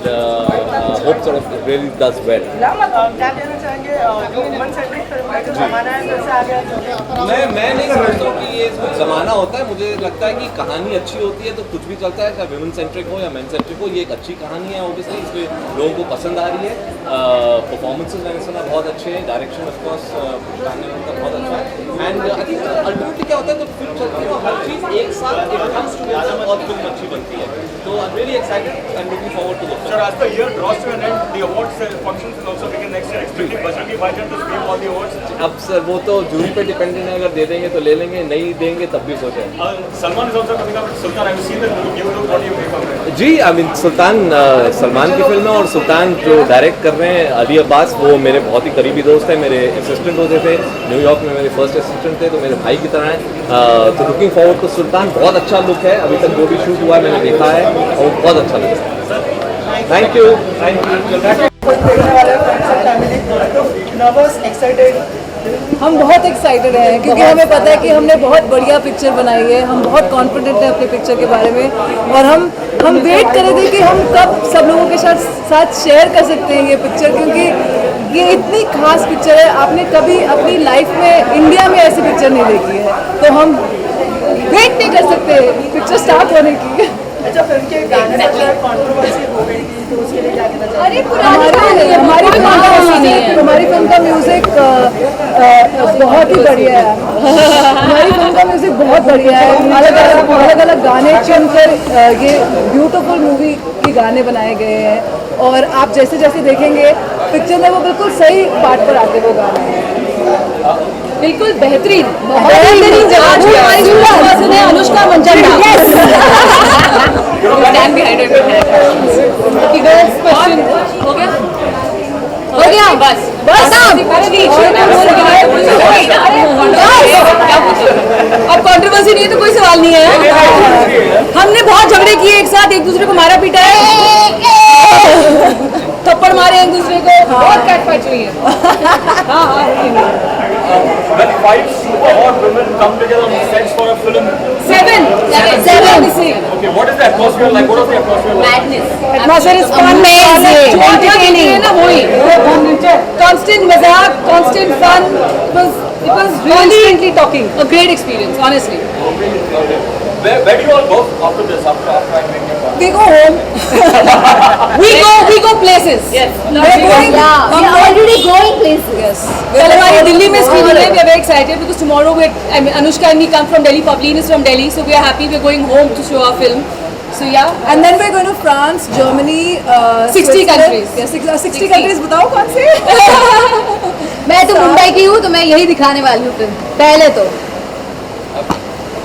hope sort of really does well. मैं नहीं समझता हूँ कि ये कुछ ज़माना होता है, मुझे लगता है कि कहानी अच्छी होती है तो कुछ भी चलता है, चाहे वुमेन सेंट्रिक हो या मेन सेंट्रिक हो, ये एक अच्छी कहानी है ऑब्वियसली, इसलिए लोगों को पसंद आ रही है। परफॉर्मेंसेस मैंने सुना बहुत अच्छे हैं, डायरेक्शन ऑफ कोर्स गाने उनका बहुत अच्छा है एंड आई थिंक अल्टीमेटली क्या होता है जब फिल्म चलती है तो हर चीज़ एक साथ इट कम्स टुगेदर और फिल्म अच्छी बनती है, तो I am really excited and looking forward to the Sir, as the year draws to an end, the awards functions will also begin next year. Expecting Bajrangi Bhaijaan to scream all the awards. अब sir वो तो jury पे dependent है, अगर दे देंगे तो ले लेंगे, नहीं देंगे तब भी सोचें। Salman is also coming up with Sultan. I've seen the new look. What do you make of it? जी आई मीन सुल्तान सलमान की फिल्म है और सुल्तान जो डायरेक्ट कर रहे हैं अली अब्बास, वो मेरे बहुत ही करीबी दोस्त हैं, मेरे असिस्टेंट होते थे न्यूयॉर्क में, मेरे फर्स्ट असिस्टेंट थे, तो मेरे भाई की तरह हैं, तो लुकिंग फॉरवर्ड टू सुल्तान। बहुत अच्छा लुक है, अभी तक जो भी शूट हुआ है मैंने देखा है और बहुत अच्छा लग रहा है। Thank you, thank you. हम बहुत एक्साइटेड हैं क्योंकि हमें पता है कि हमने बहुत बढ़िया पिक्चर बनाई है, हम बहुत कॉन्फिडेंट हैं अपनी पिक्चर के बारे में और हम वेट कर रहे थे कि हम कब सब लोगों के साथ शेयर कर सकते हैं ये पिक्चर, क्योंकि ये इतनी खास पिक्चर है, आपने कभी अपनी लाइफ में इंडिया में ऐसी पिक्चर नहीं देखी है, तो हम वेट नहीं कर सकते पिक्चर स्टार्ट होने की। अच्छा, फिल्म के गाने पर कंट्रोवर्सी हो गई थी तो उसके लिए क्या कहना चाहिए? हमारी फिल्म का म्यूजिक बहुत ही बढ़िया है, हमारी फिल्म का म्यूजिक बहुत बढ़िया है, अलग अलग गाने चुनकर ये ब्यूटीफुल मूवी के गाने बनाए गए हैं और आप जैसे जैसे देखेंगे पिक्चर में वो बिल्कुल सही पार्ट पर आते वो गाने, बिल्कुल बेहतरीन जगह अनुष्का मंचन हो गया बस अब कंट्रोवर्सी नहीं है तो कोई सवाल नहीं है। हमने बहुत झगड़े किए एक साथ, एक दूसरे को मारा पीटा है, थप्पड़ मारे एक दूसरे को, बहुत कैट फाइट हुई है। When 5 super hot women come together on sets for a film. Seven. Okay, what is the atmosphere like? What is the atmosphere like? Madness. Atmosphere is amazing. Entertaining. Constant mazak, constant fun. It was really talking. A great experience, honestly. Where do you all go after this? After acting? We go home. we go places. Yes. We are already going places. Yes. कल हमारी दिल्ली में screening है. We are very excited because tomorrow Anushka and me come from Delhi. Pavleen is from Delhi, so we are happy. We are going home to show our film. So yeah. And then we are going to France, Germany, 60 countries. Yeah, 60 countries. बताओ कौन से? मैं तो मुंबई की हूँ, तो मैं यही दिखाने वाली हूँ फिल्म. पहले तो.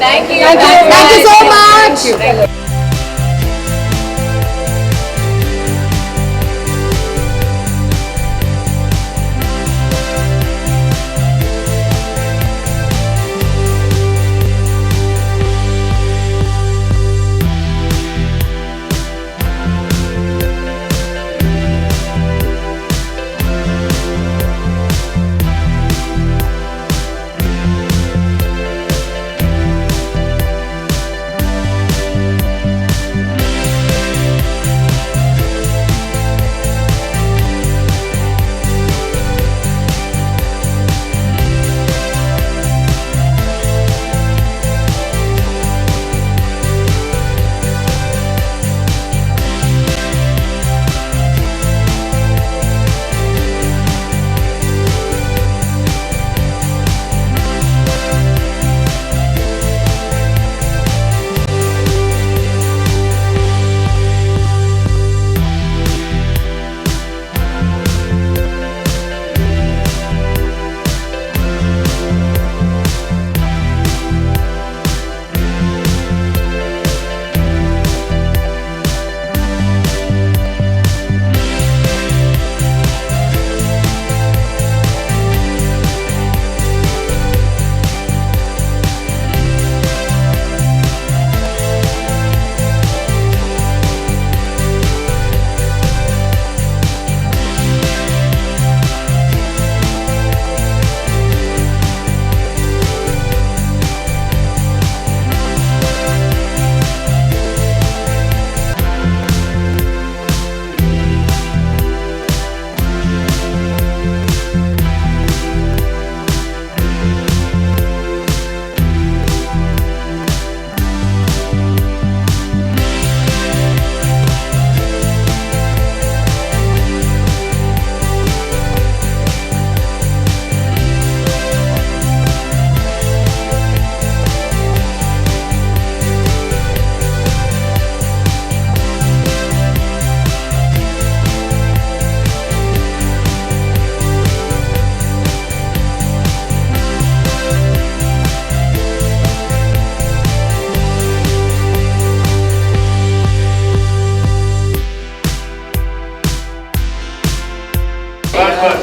Thank you. Thank you so much.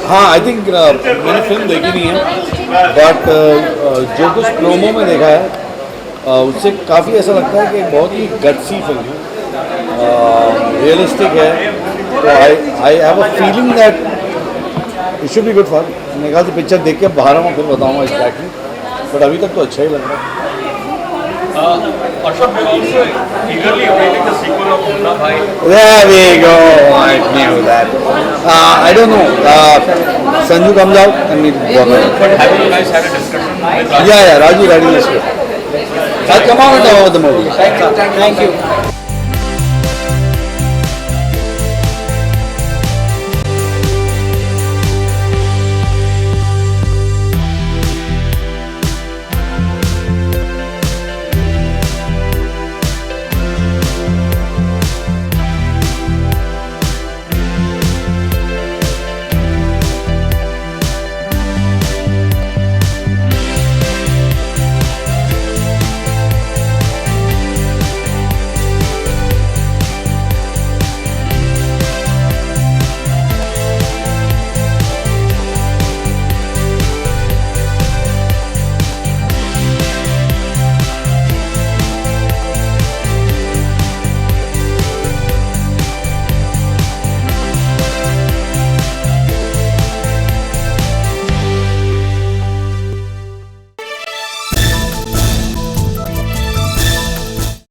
हाँ आई थिंक मैंने फिल्म देखी नहीं है बट जो कुछ प्रोमो में देखा है उससे काफ़ी ऐसा लगता है कि एक बहुत ही गट्सी फिल्म है, रियलिस्टिक है. तो I have a feeling that it should be good fun. मेरे ख्याल से पिक्चर देख के बाहर मैं फिर बताऊँगा एग्जैक्टली, बट अभी तक तो अच्छा ही लग रहा है. Ashok, we also eagerly awaiting the sequel of Munna Bhai. There we go. I knew that. I don't know. Sanju comes out and we'll work on it. But have you guys had a discussion with Raju? Yeah, Raju ready to script. I'll come out and talk about the movie. Thank you.